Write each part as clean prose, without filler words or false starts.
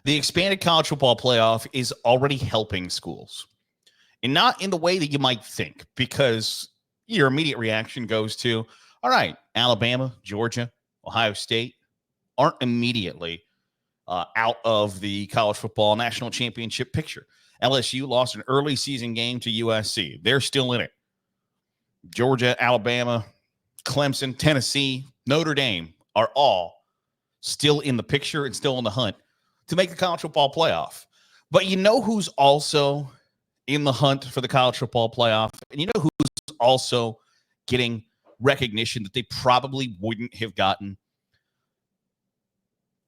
The expanded college football playoff is already helping schools, and not in the way that you might think, because your immediate reaction goes to, all right, Alabama, Georgia, Ohio State aren't immediately out of the college football national championship picture. LSU lost an early season game to USC. They're still in it. Georgia, Alabama, Clemson, Tennessee, Notre Dame are all still in the picture and still in the hunt to make the college football playoff. But you know who's also in the hunt for the college football playoff? And you know who's also getting recognition that they probably wouldn't have gotten?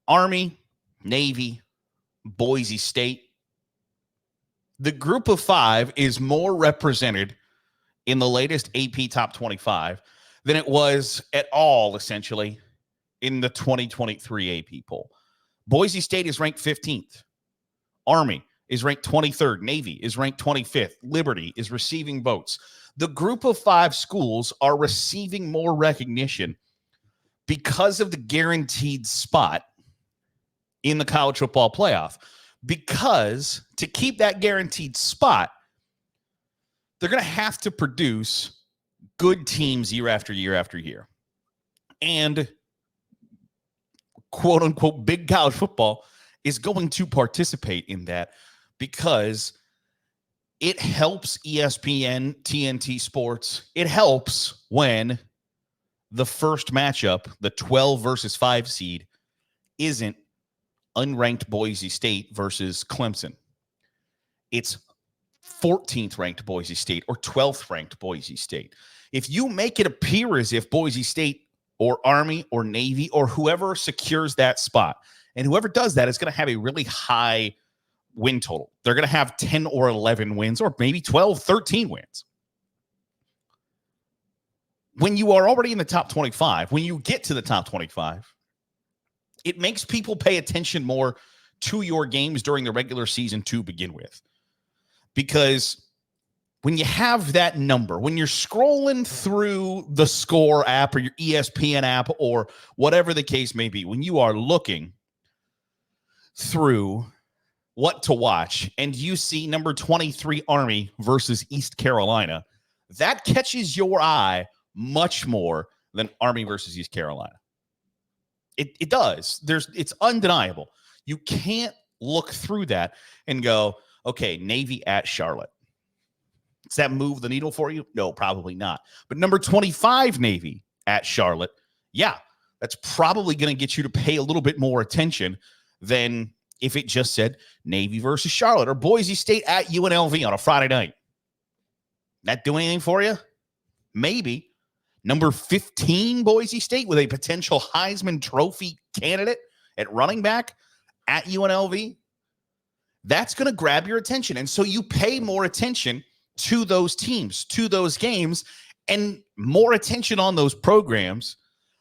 Army, Navy, Boise State. The group of five is more represented in the latest AP Top 25 than it was at all, essentially, in the 2023 AP poll. Boise State is ranked 15th. Army is ranked 23rd. Navy is ranked 25th. Liberty is receiving votes. The group of five schools are receiving more recognition because of the guaranteed spot in the college football playoff. Because to keep that guaranteed spot, they're going to have to produce good teams year after year after year. And quote unquote big college football is going to participate in that because it helps ESPN, TNT Sports. It helps when the first matchup, the 12 versus 5 seed, isn't unranked Boise State versus Clemson. It's 14th ranked Boise State or 12th ranked Boise State. If you make it appear as if Boise State or Army or Navy or whoever secures that spot, and whoever does that is going to have a really high win total. They're going to have 10 or 11 wins or maybe 12, 13 wins. When you are already in the top 25, when you get to the top 25, it makes people pay attention more to your games during the regular season to begin with. Because when you have that number, when you're scrolling through the Score app or your ESPN app or whatever the case may be, when you are looking through what to watch and you see number 23 Army versus East Carolina, that catches your eye much more than Army versus East Carolina. It does. It's undeniable. You can't look through that and go, okay, Navy at Charlotte. Does that move the needle for you? No, probably not. But number 25 Navy at Charlotte, yeah, that's probably going to get you to pay a little bit more attention than if it just said Navy versus Charlotte or Boise State at UNLV on a Friday night. That do anything for you? Maybe. Number 15 Boise State with a potential Heisman Trophy candidate at running back at UNLV. That's going to grab your attention. And so you pay more attention to those teams, to those games, and more attention on those programs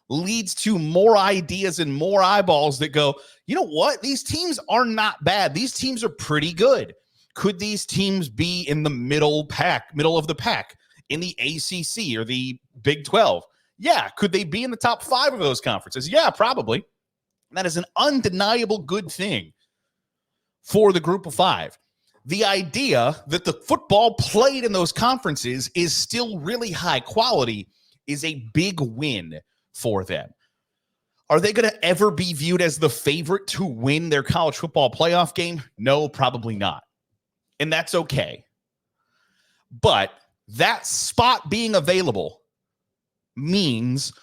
leads to more ideas and more eyeballs that go, you know what? These teams are not bad. These teams are pretty good. Could these teams be in the middle of the pack in the ACC or the Big 12? Yeah. Could they be in the top 5 of those conferences? Yeah, probably. That is an undeniable good thing for the group of 5. The idea that the football played in those conferences is still really high quality is a big win for them. Are they going to ever be viewed as the favorite to win their college football playoff game? No, probably not. And that's okay. But that spot being available means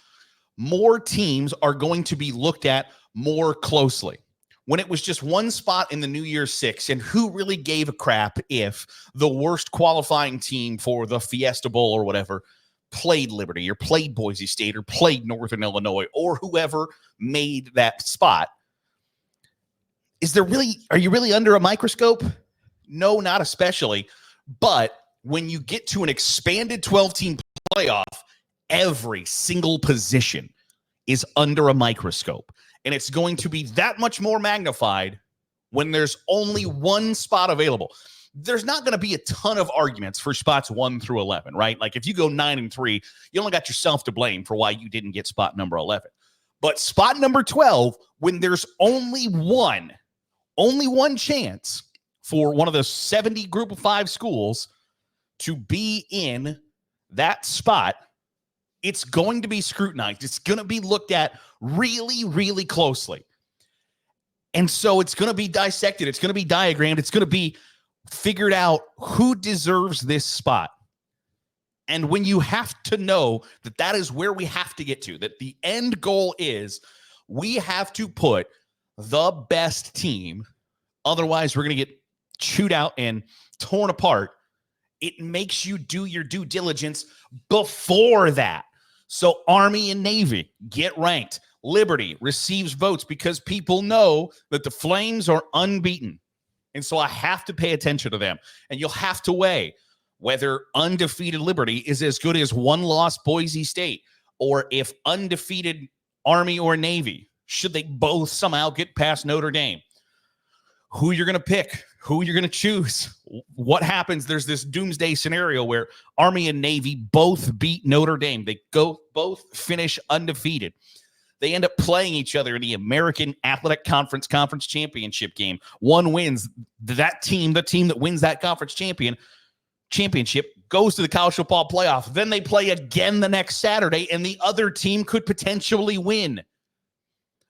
more teams are going to be looked at more closely. When it was just one spot in the New Year's Six, and who really gave a crap if the worst qualifying team for the Fiesta Bowl or whatever played Liberty or played Boise State or played Northern Illinois or whoever made that spot? Are you really under a microscope? No, not especially. But when you get to an expanded 12-team playoff, every single position is under a microscope. And it's going to be that much more magnified when there's only one spot available. There's not going to be a ton of arguments for spots 1 through 11, right? Like if you go 9-3, you only got yourself to blame for why you didn't get spot number 11. But spot number 12, when there's only one only one chance for one of the 70 group of 5 schools to be in that spot, it's going to be scrutinized. It's going to be looked at really, really closely. And so it's going to be dissected. It's going to be diagrammed. It's going to be figured out who deserves this spot. And when you have to know that that is where we have to get to, that the end goal is we have to put the best team, otherwise we're going to get chewed out and torn apart. It makes you do your due diligence before that. So Army and Navy get ranked. Liberty receives votes because people know that the Flames are unbeaten. And so I have to pay attention to them. And you'll have to weigh whether undefeated Liberty is as good as one-loss Boise State, or if undefeated Army or Navy, should they both somehow get past Notre Dame? Who you're going to pick, who you're going to choose, what happens. There's this doomsday scenario where Army and Navy both beat Notre Dame. They both finish undefeated. They end up playing each other in the American Athletic Conference championship game. One wins. That team, the team that wins that conference championship, goes to the college football playoff. Then they play again the next Saturday, and the other team could potentially win.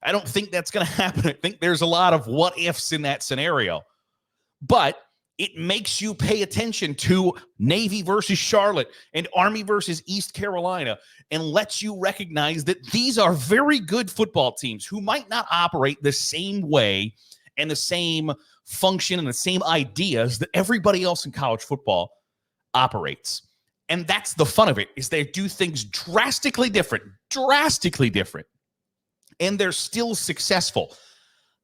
I don't think that's going to happen. I think there's a lot of what ifs in that scenario. But it makes you pay attention to Navy versus Charlotte and Army versus East Carolina, and lets you recognize that these are very good football teams who might not operate the same way and the same function and the same ideas that everybody else in college football operates. And that's the fun of it, is they do things drastically different, and they're still successful.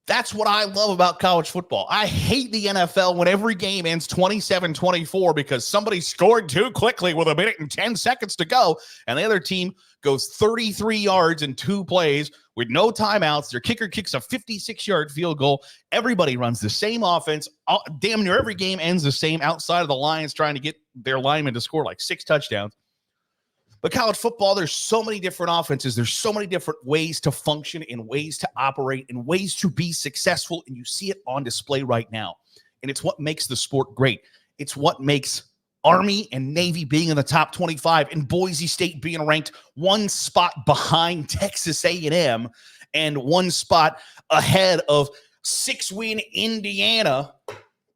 That's what I love about college football. I hate the NFL when every game ends 27-24 because somebody scored too quickly with 1 minute and 10 seconds to go, and the other team goes 33 yards in 2 plays with no timeouts. Their kicker kicks a 56-yard field goal. Everybody runs the same offense. Damn near every game ends the same, outside of the Lions trying to get their linemen to score like 6 touchdowns. But college football, there's so many different offenses. There's so many different ways to function and ways to operate and ways to be successful. And you see it on display right now. And it's what makes the sport great. It's what makes Army and Navy being in the top 25 and Boise State being ranked 1 spot behind Texas A&M and 1 spot ahead of 6-win Indiana.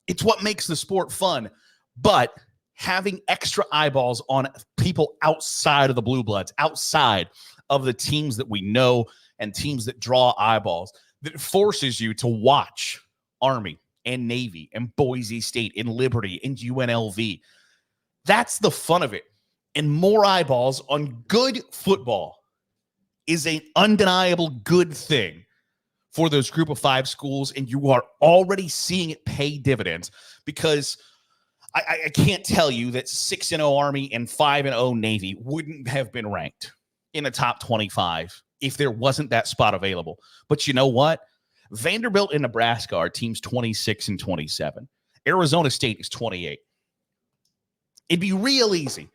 It's what makes the sport fun. But having extra eyeballs on people outside of the Blue Bloods, outside of the teams that we know and teams that draw eyeballs, that forces you to watch Army and Navy and Boise State and Liberty and UNLV. That's the fun of it. And more eyeballs on good football is an undeniable good thing for those group of 5 schools. And you are already seeing it pay dividends, because I can't tell you that 6-0 Army and 5-0 Navy wouldn't have been ranked in the top 25 if there wasn't that spot available. But you know what? Vanderbilt and Nebraska are teams 26 and 27. Arizona State is 28. It'd be real easy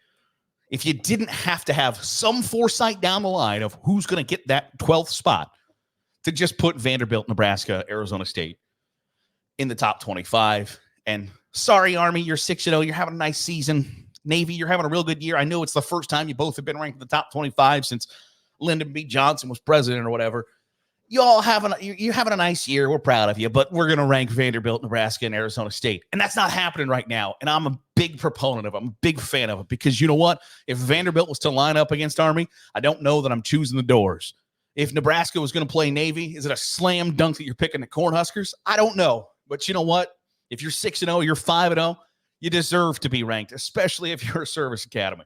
if you didn't have to have some foresight down the line of who's going to get that 12th spot to just put Vanderbilt, Nebraska, Arizona State in the top 25. And sorry, Army, you're 6-0. You're having a nice season. Navy, you're having a real good year. I know it's the first time you both have been ranked in the top 25 since Lyndon B. Johnson was president or whatever. You're having a nice year. We're proud of you, but we're going to rank Vanderbilt, Nebraska, and Arizona State. And that's not happening right now. And I'm a big proponent of it. I'm a big fan of it, because you know what? If Vanderbilt was to line up against Army, I don't know that I'm choosing the Doors. If Nebraska was going to play Navy, is it a slam dunk that you're picking the Cornhuskers? I don't know. But you know what? If you're 6-0, you're 5-0, you deserve to be ranked, especially if you're a service academy.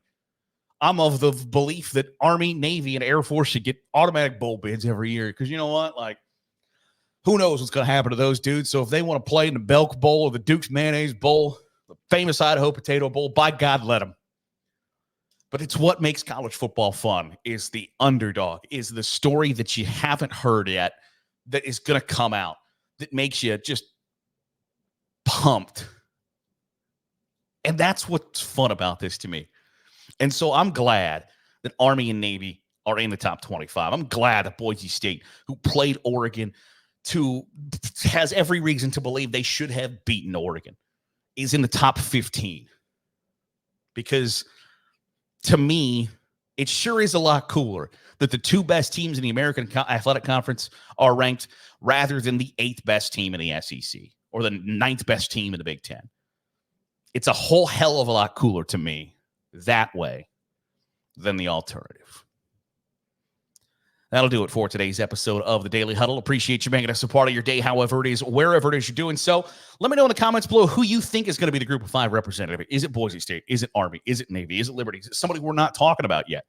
I'm of the belief that Army, Navy, and Air Force should get automatic bowl bids every year, because you know what? Like, who knows what's going to happen to those dudes? So if they want to play in the Belk Bowl or the Duke's Mayonnaise Bowl, the famous Idaho Potato Bowl, by God, let them. But it's what makes college football fun, is the underdog, is the story that you haven't heard yet that is going to come out, that makes you just pumped. And that's what's fun about this to me. And so I'm glad that Army and Navy are in the top 25. I'm glad that Boise State, who played Oregon has every reason to believe they should have beaten Oregon is in the top 15. Because to me, it sure is a lot cooler that the 2 best teams in the American Athletic Conference are ranked rather than the 8th best team in the SEC or the 9th best team in the Big Ten. It's a whole hell of a lot cooler to me that way than the alternative. That'll do it for today's episode of the Daily Huddle. Appreciate you making us a part of your day, however it is, wherever it is you're doing so. Let me know in the comments below who you think is going to be the Group of 5 representative. Is it Boise State? Is it Army? Is it Navy? Is it Liberty? Is it somebody we're not talking about yet?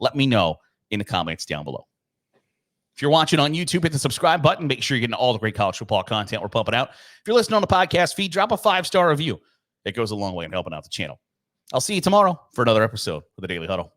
Let me know in the comments down below. If you're watching on YouTube, hit the subscribe button. Make sure you're getting all the great college football content we're pumping out. If you're listening on the podcast feed, drop a 5-star review. It goes a long way in helping out the channel. I'll see you tomorrow for another episode of the Daily Huddle.